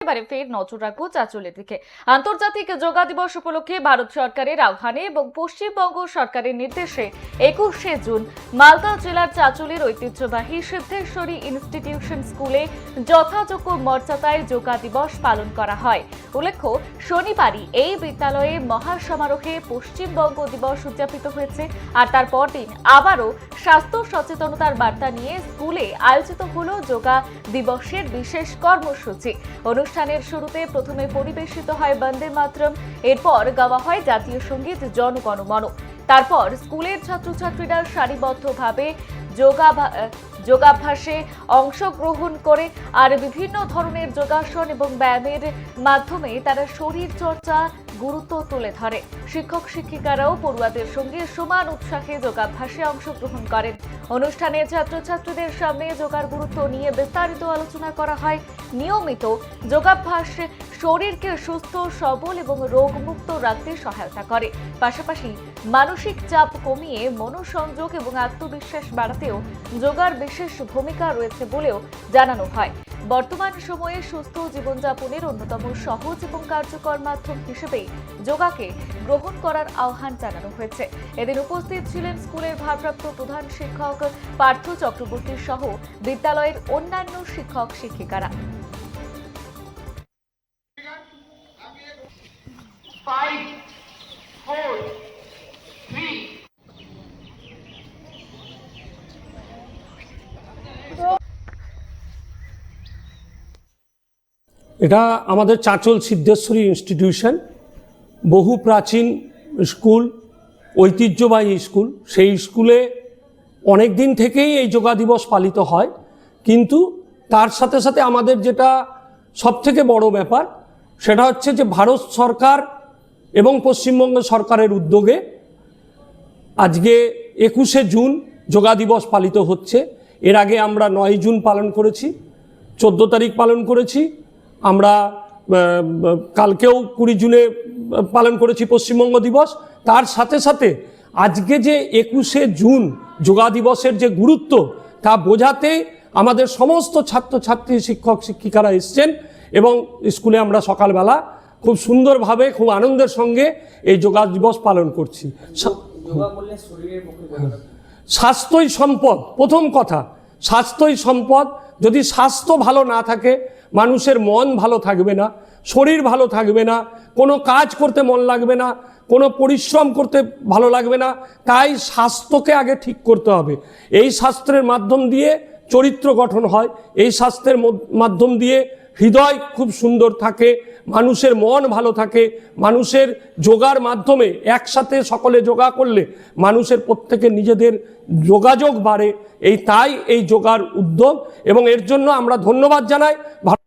এবারে ফের নজর রাখবো চাঁচলের দিকে। আন্তর্জাতিক যোগা দিবস উপলক্ষে ভারত সরকারের আহ্বানে এবং পশ্চিমবঙ্গ সরকারের নির্দেশে 21শে জুন মালদা জেলার চাঁচলের ঐতিহ্যবাহী সিদ্ধেশ্বরী ইনস্টিটিউশন স্কুলে যথাযোগ্য মর্যাদায় যোগা দিবস পালন করা হয়। উল্লেখ্য, শনিবারই এই বিদ্যালয়ে মহাসমারোহে পশ্চিমবঙ্গ দিবস উদযাপিত হয়েছে। আর তার পরদিন আবারও স্বাস্থ্য সচেতনতার বার্তা নিয়ে স্কুলে আয়োজিত হলো যোগা দিবসের বিশেষ কর্মসূচি। অনুষ্ঠানের শুরুতে প্রথমে পরিবেশিত হয় বন্দে মাতরম, এরপর গাওয়া হয় জাতীয় সঙ্গীত জনগণ মন। তারপর স্কুলের ছাত্রছাত্রীরা সারিবদ্ধভাবে যোগাভ্যাসে অংশগ্রহণ করে আর বিভিন্ন ধরনের যোগাসন এবং ব্যায়ামের মাধ্যমে তারা শরীর চর্চা গুরুত্ব তুলে ধরে। শিক্ষক শিক্ষিকারাও পড়ুয়াদের সঙ্গে সমান উৎসাহে যোগাভ্যাসে অংশগ্রহণ করেন। অনুষ্ঠানে ছাত্রছাত্রীদের সামনে যোগার গুরুত্ব নিয়ে বিস্তারিত আলোচনা করা হয়। নিয়মিত যোগাভ্যাস শরীরকে সুস্থ সবল এবং রোগমুক্ত রাখতে সহায়তা করে, পাশাপাশি মানসিক চাপ কমিয়ে মনোসংযোগ এবং আত্মবিশ্বাস বাড়াতেও যোগার বিশেষ ভূমিকা রয়েছে বলেও জানানো হয়। বর্তমান সময়ে সুস্থ জীবনযাপনের অন্যতম সহজ এবং কার্যকর মাধ্যম হিসেবে যোগাকে গ্রহণ করার আহ্বান জানানো হয়েছে। এদিন উপস্থিত ছিলেন স্কুলের ভারপ্রাপ্ত প্রধান শিক্ষক পার্থ চক্রবর্তী সহ বিদ্যালয়ের অন্যান্য শিক্ষক শিক্ষিকারা। এটা আমাদের চাঁচল সিদ্ধেশ্বরী ইনস্টিটিউশন, বহু প্রাচীন স্কুল, ঐতিহ্যবাহী স্কুল। সেই স্কুলে অনেক দিন থেকেই এই যোগা দিবস পালিত হয়, কিন্তু তার সাথে সাথে আমাদের যেটা সবথেকে বড় ব্যাপার সেটা হচ্ছে যে ভারত সরকার এবং পশ্চিমবঙ্গ সরকারের উদ্যোগে আজকে 21শে জুন যোগা দিবস পালিত হচ্ছে। এর আগে আমরা 9 জুন পালন করেছি, 14 তারিখ পালন করেছি, আমরা কালকেও 20 জুনে পালন করেছি পশ্চিমবঙ্গ দিবস। তার সাথে সাথে আজকে যে 21শে জুন যোগা দিবসের যে গুরুত্ব তা বোঝাতে আমাদের সমস্ত ছাত্রছাত্রী শিক্ষক শিক্ষিকারা এসছেন এবং স্কুলে আমরা সকালবেলা খুব সুন্দরভাবে খুব আনন্দের সঙ্গে এই যোগা দিবস পালন করছি। স্বাস্থ্যই সম্পদ, প্রথম কথা স্বাস্থ্যই সম্পদ। যদি স্বাস্থ্য ভালো না থাকে মানুষের মন ভালো থাকবে না, শরীর ভালো থাকবে না, কোনো কাজ করতে মন লাগবে না, কোনো পরিশ্রম করতে ভালো লাগবে না। তাই স্বাস্থ্যকে আগে ঠিক করতে হবে। এই শাস্ত্রের মাধ্যম দিয়ে চরিত্র গঠন হয়, এই শাস্ত্রের মাধ্যম দিয়ে হৃদয় খুব সুন্দর থাকে, মানুষের মন ভালো থাকে। মানুষের যোগার মাধ্যমে একসাথে সকলে যোগা করলে মানুষের প্রত্যেকের নিজেদের যোগাযোগ বাড়ে। তাই এই যোগার উদ্যোগ এবং এর জন্য আমরা ধন্যবাদ জানাই।